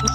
You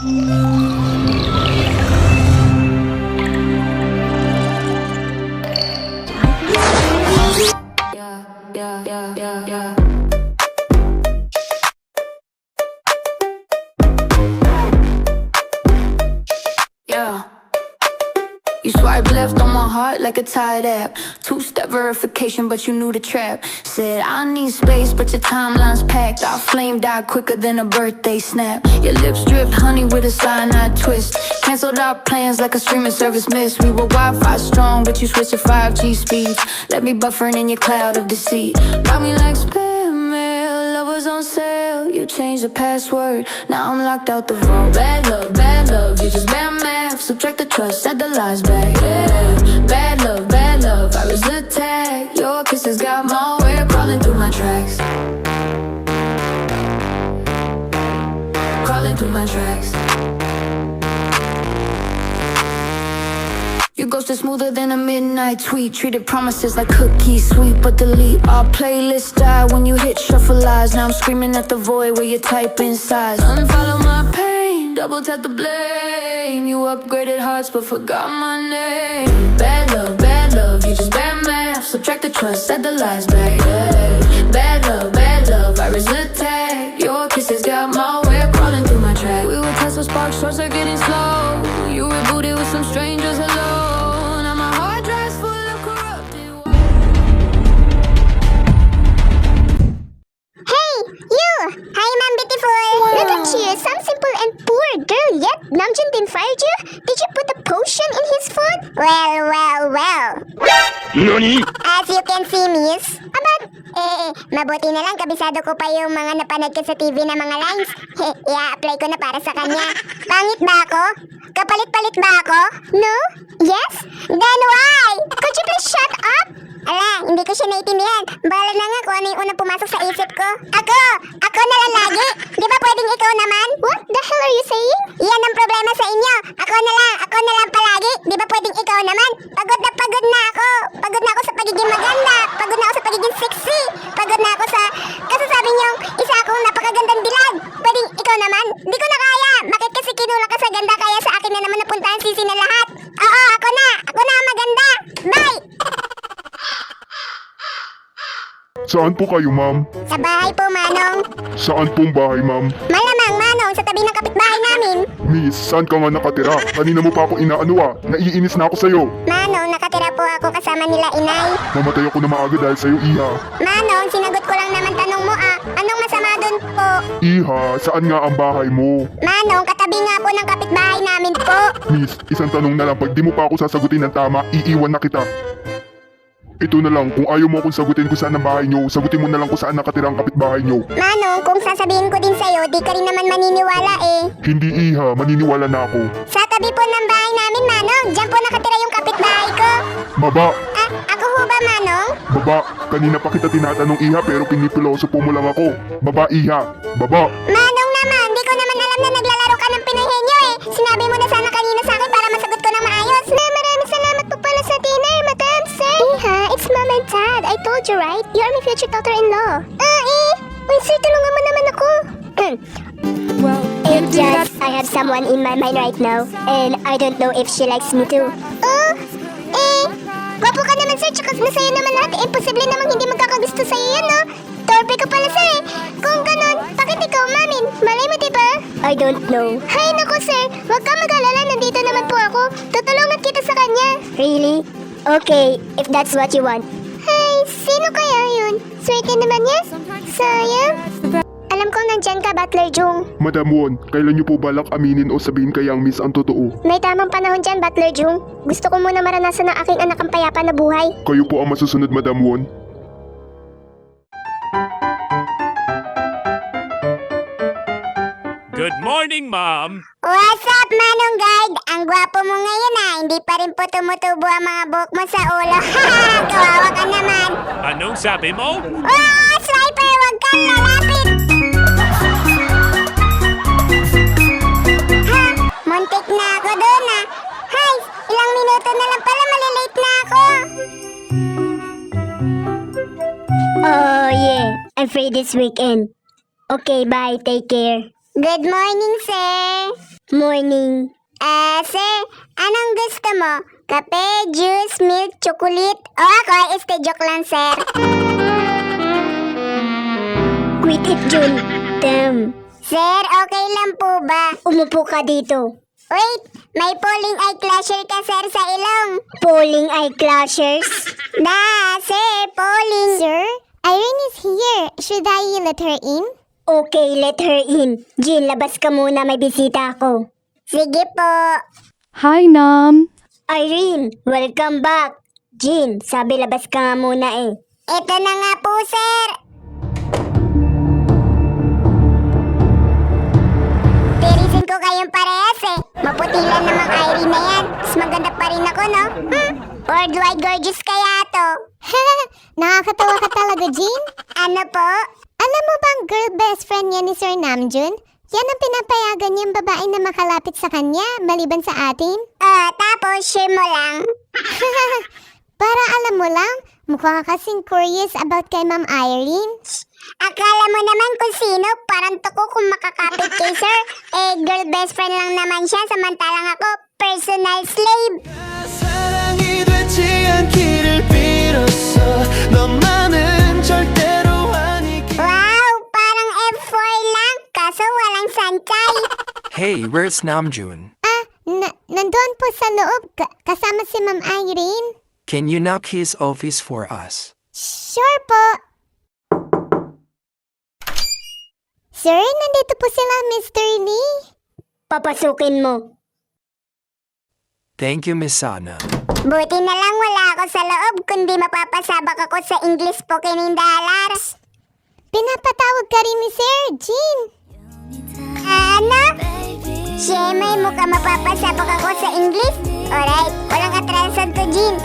swipe left on my heart like a Tide app. Two-step verification, but you knew the trap. Said I need space, but your timeline's packed. Our flame died quicker than a birthday snap. Your lips dripped honey with a cyanide twist. Canceled our plans like a streaming service missed. We were Wi-Fi strong, but you switched to 5G speeds. Let me buffering in your cloud of deceit. Got me like spam mail, love was on sale. You changed the password, now I'm locked out the vault. Bad love, you just bad math. Subtract the trust, add the lies back, yeah. Bad love, I was attacked. Your kisses got malware crawling through my tracks. Crawling through my tracks. Your ghost is smoother than a midnight tweet. Treated promises like cookies sweet, but delete. Our playlist died when you hit shuffle lies. Now I'm screaming at the void where you type in size. Unfollow my pain, double tap the blame. You upgraded hearts but forgot my name. Bad love, you just bad math. Subtract the trust, add the lies back, yeah. Bad love, virus attack. Your kisses got malware crawling through my track. We were Tesla sparks, short circuiting slow. You rebooted with some strangers, hello. Now my hard drive's full of corrupted. Hey, you! Hi, Ma'am Beautiful! Look at you, some simple and poor girl yet Namjoon didn't fired you? Did you put a potion in his food? Well. NANI?! As you can see, miss. Mabuti na lang kabisado ko pa yung mga napanood ko sa TV na mga lines. I-apply ko na para sa kanya. Pangit ba ako? Kapalit-palit ba ako? No? Yes? Then why? Could you please shut up? Ala, hindi ko siya naiintindihan. Bahala na nga kung ano yung unang pumasok sa isip ko. Ako na lang lagi. Di ba pwedeng ikaw naman? What the hell are you saying? Yan ang problema sa inyo. Ako na lang palagi. Di ba pwedeng ikaw naman? Pagod na ako. Pagod na ako sa pagiging maganda. Pagod na ako sa pagiging sexy. Pagod na ako sa kasasabi niyong isa akong napakagandang dilag. Pwedeng ikaw naman? Di ko na kaya. Bakit kasi kinulak ka sa ganda kaya sa akin na naman napuntahan sisi na lahat? Oo, ako na ang maganda. Bye! Saan po kayo, ma'am? Sa bahay po, Manong. Saan pong bahay, ma'am? Malamang, Manong, sa tabi ng kapitbahay namin. Miss, saan ka nga nakatira? Kanina mo pa ako inaano. Naiinis na ako sa'yo. Manong, nakatira po ako kasama nila inay. Mamatay ako na maaga dahil sa'yo, Iha. Manong, sinagot ko lang naman tanong mo Anong masama dun po? Iha, saan nga ang bahay mo? Manong, katabi nga po ng kapitbahay namin po. Miss, isang tanong na lang. Pag di mo pa ako sasagutin ng tama, iiwan na kita. Ito na lang, kung ayaw mo akong sagutin kung saan ang bahay nyo, sagutin mo na lang kung saan nakatira ang kapitbahay nyo. Manong, kung sasabihin ko din sa'yo, di ka rin naman maniniwala eh. Hindi, Iha, maniniwala na ako. Sa tabi po ng bahay namin, Manong. Diyan po nakatira yung kapitbahay ko. Baba! Ako ho ba, Manong? Baba! Kanina pa kita tinatanong, Iha, pero pinipilosopo mo lang ako. Baba, Iha! Baba! Manong naman, di ko naman alam na naglalaro ka ng Pinoyhenyo eh. Sinabi mo na sana kanina sa akin para masagot ko ng maayos. Maraming salamat po pala sa dinner, Madam Sir. Iha, it's Mom and Dad. I told you, right? You're my future daughter-in-law. Uy, sir, tulungan mo naman ako. Well, It's just, I have someone in my mind right now, and I don't know if she likes me too. Gwapo ka naman, sir, tsaka nasa'yo naman lahat. Imposible namang hindi magkakagusto sa'yo yan, no? Torpe ka pala, sir, eh. Kung ganon, bakit ikaw, mamin? Malay mo, diba? I don't know. Hay, naku, sir. Huwag ka mag-alala, nandito naman po ako. Tutulungan kita sa kanya. Really? Okay, if that's what you want. Hay, sino kaya yun? Swerte naman niya? Sayang. Alam kong nandyan ka, Butler Jung. Madam Won, kailan niyo po balak aminin o sabihin kay Yang Miss ang totoo? May tamang panahon dyan, Butler Jung. Gusto ko muna maranasan ng aking anak ang payapa na buhay. Kayo po ang masusunod, Madam Won. Good morning, Mom! What's up, Manong Guard? Ang gwapo mo ngayon hindi pa rin po tumutubo ang mga buhok mo sa ulo. Kawawa ka naman. Anong sabi mo? Sniper, wag kang lalapit! Muntik na ako doon Hay, ilang minuto na lang pala, malilate na ako. Oh yeah, I'm free this weekend. Okay, bye, take care. Good morning, sir. Morning. Sir, anong gusto mo? Kape, juice, milk, chocolate? O ako, joke lang, sir. Quit it, Jun. Damn. Sir, okay lang po ba? Umupo ka dito. Wait, may polling eye clasher ka, sir, sa ilong. Polling eye clashers? Sir, polling. Sir, Irene is here. Should I let her in? Okay, let her in. Jean, labas ka muna, may bisita ako. Sige po. Hi, Nam. Irene, welcome back. Jean, sabi labas ka nga muna eh. Ito na nga po, sir. Tirisin ko kayong parehas eh. Maputilan namang Irene na yan. Mas maganda pa rin ako, no? Worldwide gorgeous kaya to. Nakakatawa ka talaga, Jean. Ano po? Alam mo bang girl best friend niya ni Sir Namjoon? Yan ang pinapayagan niyang babae na makalapit sa kanya, maliban sa atin. Tapos share mo lang. Para alam mo lang, mukha ka kasing curious about kay Ma'am Irene. Akala mo naman kung sino, parang tuko kung makakapit kay Sir. Girl best friend lang naman siya, samantalang ako, personal slave. 사랑이 되지 않기를 빌었어 너만은 절대로 아니길 Wow, parang F4 lang, kaso walang sanchay. Hey, where's Namjoon? Nandun po sa loob, kasama si Ma'am Irene. Can you knock his office for us? Sure po. Sir, nandito po sila, Mr. Lee. Papasukin mo. Thank you, Miss Sana. Buti na lang wala ako sa loob, kundi mapapasabak ako sa English Spoken Dollars. Pinapatawag ka rin ni Sir Jean. Ano? Siya may mukha mapapasabak ako sa English? Alright, walang atrasan to, Jean.